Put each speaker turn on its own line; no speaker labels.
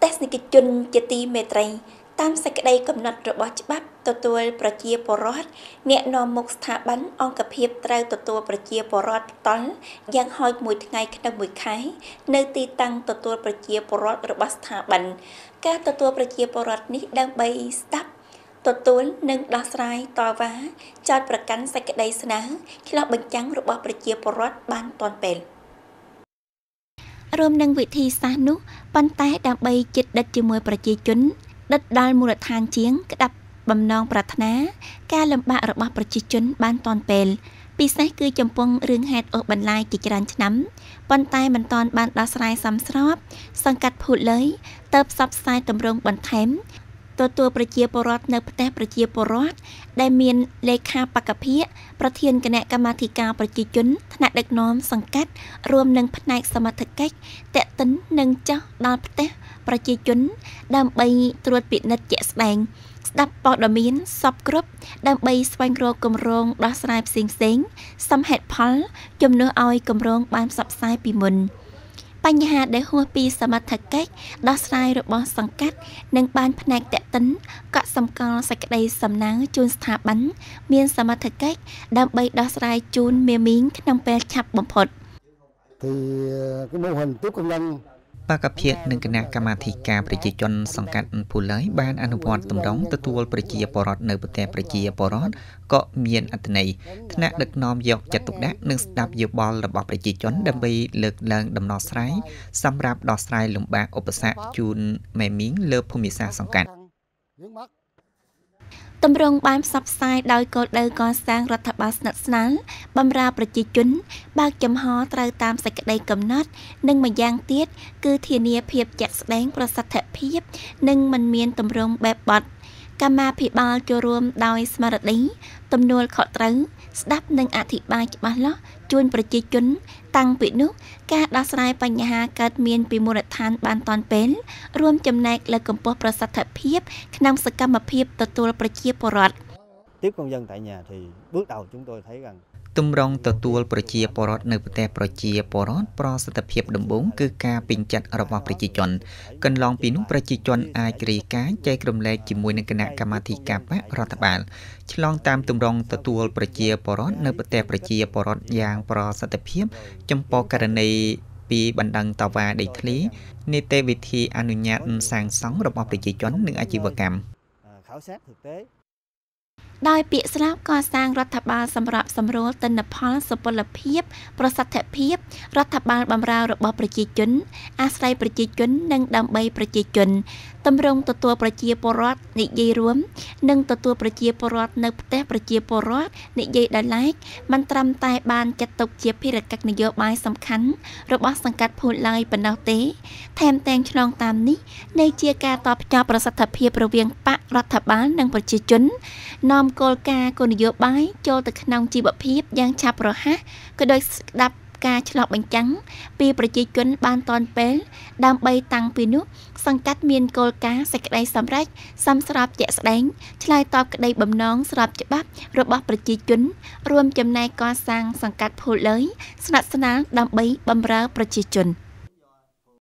Technical chun cheti metrai tamសេចក្តីកំណត់របស់ច្បាប់ទទួលប្រជាពលរដ្ឋអ្នកនាំមុខស្ថាប័នអង្គភាពត្រូវទទួលប្រជាពលរដ្ឋផ្ទាល់យ៉ាងហោចមួយថ្ងៃក្នុងមួយខែនៅទីតាំងទទួលប្រជាពលរដ្ឋរបស់ស្ថាប័នការទទួលប្រជាពលរដ្ឋនេះដើម្បីស្ដាប់ទទួលនិងដោះស្រាយតវ៉ាចោទប្រកាន់សេចក្តីស្នើឆ្លោះបញ្ចាំងរបស់ប្រជាពលរដ្ឋបានទាន់ពេលរួមនឹងវិធីសាស្ត្រនោះប៉ុន្តែដើម្បីជិតដិតជាមួយប្រជាជនដិតដល់មូលដ្ឋានជាងក្តាប់បំណងប្រាថ្នាការលំបាករបស់ប្រជាជនបានទាន់ពេលពិសេសគឺចំពោះរឿងហេតុអូសបន្លាយជាច្រើនឆ្នាំប៉ុន្តែមិនទាន់បានដោះស្រាយសមស្របសង្កាត់ភូតលើយទៅផ្សព្វផ្សាយទម្រង់បន្ថែមទទួលប្រជាពលរដ្ឋនៅផ្ទះប្រជាពលរដ្ឋដែលមានលេខាបកភិប្រធានគណៈកម្មាធិការប្រជាជនថ្នាក់ដឹកនាំសង្កាត់រួមនឹងផ្នែកសមត្ថកិច្ចតេតិននិងចោះដល់ផ្ទះប្រជាជនដើម្បីត្រួតពិនិត្យជាក់ស្ដែងស្ដាប់ព័ត៌មានសពគ្រប់ដើម្បីស្វែងរកគម្រោងដោះស្រាយផ្សេងៗសមហេតុផលជំនួសឲ្យគម្រោងបានផ្សព្វផ្សាយពីមុនបញ្ហាដែលហួសពីសមត្ថកិច្ចដោះស្រាយរបស់សង្កាត់និងបានផ្នែកតេតិនកក់សម្គាល់សេចក្តីសំណើជូនស្ថាប័នមានសមត្ថកិច្ចដើម្បីដោះស្រាយជូនមេមីងក្នុងពេលឆាប់បំផុត
បកភិនិងគណៈកម្មាធិការប្រជាជនសង្កាត់ភូលើយបានអនុវត្តទម្រង់ទទួលប្រជាពលរដ្ឋនៅប្រទេសប្រជាពលរដ្ឋក៏មានអត្ថន័យថ្នាក់ដឹកនាំយកចិត្តទុកដាក់និងស្ដាប់យោបល់របស់ប្រជាជនដើម្បីលើកឡើងដំណោះស្រាយសម្រាប់ដោះស្រាយលំបាកឧបសគ្គជូនមេមីងលើភូមិសាស្ត្រសង្កាត់
ទម្រង់បានផ្សព្វផ្សាយដោយគោលដៅកសាងរដ្ឋបាលស្និទ្ធស្នាលបម្រើប្រជាជនបើកចំហត្រូវតាមសេចក្តីកំណត់និងម្យ៉ាងទៀតគឺធានាភាពជាក់ស្ដែងប្រសិទ្ធភាពនិងមិនមានទម្រង់បែបបទកម្មាភិបាលចូលរួមដោយស្មារតីទំនួលខុសត្រូវស្ដាប់និងអធិប្បាយច្បាស់លាស់ជូនប្រជាជនតាំងពីនោះការដោះស្រាយបញ្ហាកើតមានពីមូលដ្ឋានបានទាន់ពេលរួមចំណែកលើកកម្ពស់ប្រសិទ្ធភាពក្នុងសកម្មភាពទទួលប្រជាពលរដ្ឋ
ទម្រង់ទទួលប្រជាពលរដ្ឋនៅប្រទេសប្រជាពលរដ្ឋប្រសិទ្ធភាពដំបូងគឺការពេញចិត្តរបស់ប្រជាជនកន្លងពីនោះប្រជាជនអាចរាយការណ៍ចែករំលែកជាមួយនឹងគណៈកម្មាធិការបករដ្ឋបាលឆ្លងតាមទម្រង់ទទួលប្រជាពលរដ្ឋនៅប្រទេសប្រជាពលរដ្ឋយ៉ាងប្រសិទ្ធភាពចំពោះករណីពីបណ្ដឹងតវ៉ាដីធ្លីនីតិវិធីអនុញ្ញាតសាងសង់របស់ប្រជាជននិងអាជីវកម្ម
ដោយពាក្យស្លោកកសាងរដ្ឋបាលសម្រាប់សម្រួលទិន្នផលសុពលភាពប្រសិទ្ធភាពរដ្ឋបាលបម្រើរបស់ប្រជាជនអាស្រ័យប្រជាជននិងដើម្បីប្រជាជនទម្រង់ទទួលប្រជាពលរដ្ឋនិយាយរួមនិងទទួលប្រជាពលរដ្ឋនៅផ្ទះប្រជាពលរដ្ឋនិយាយដោយឡែកមិនត្រឹមតែបានចាត់ទុកជាភារកិច្ចនយោបាយសំខាន់របស់សង្កាត់ភូតឡើយប៉ុណ្ណោះទេថែមទាំងឆ្លងតាមនេះនៃជាការតបស្នងប្រសិទ្ធភាពរវាងបករដ្ឋបាលនិងប្រជាជននាំគោលការណ៍គោលនយោបាយចូលទៅក្នុងជីវភាពយ៉ាងឆាប់រហ័សក៏ដោយស្ដាប់ការឆ្លុះបញ្ចាំងពីប្រជាជនបានទាន់ពេលដើម្បីតាំងពីនោះសង្កាត់មានគោលការណ៍សេចក្តីសម្រេចសមស្របជាក់ស្ដែងឆ្លើយតបក្តីបំណងស្របច្បាប់របស់ប្រជាជនរួមចំណែកកសាងសង្កាត់ភូតលើយស្និទ្ធស្នាលដើម្បីបម្រើប្រជាជន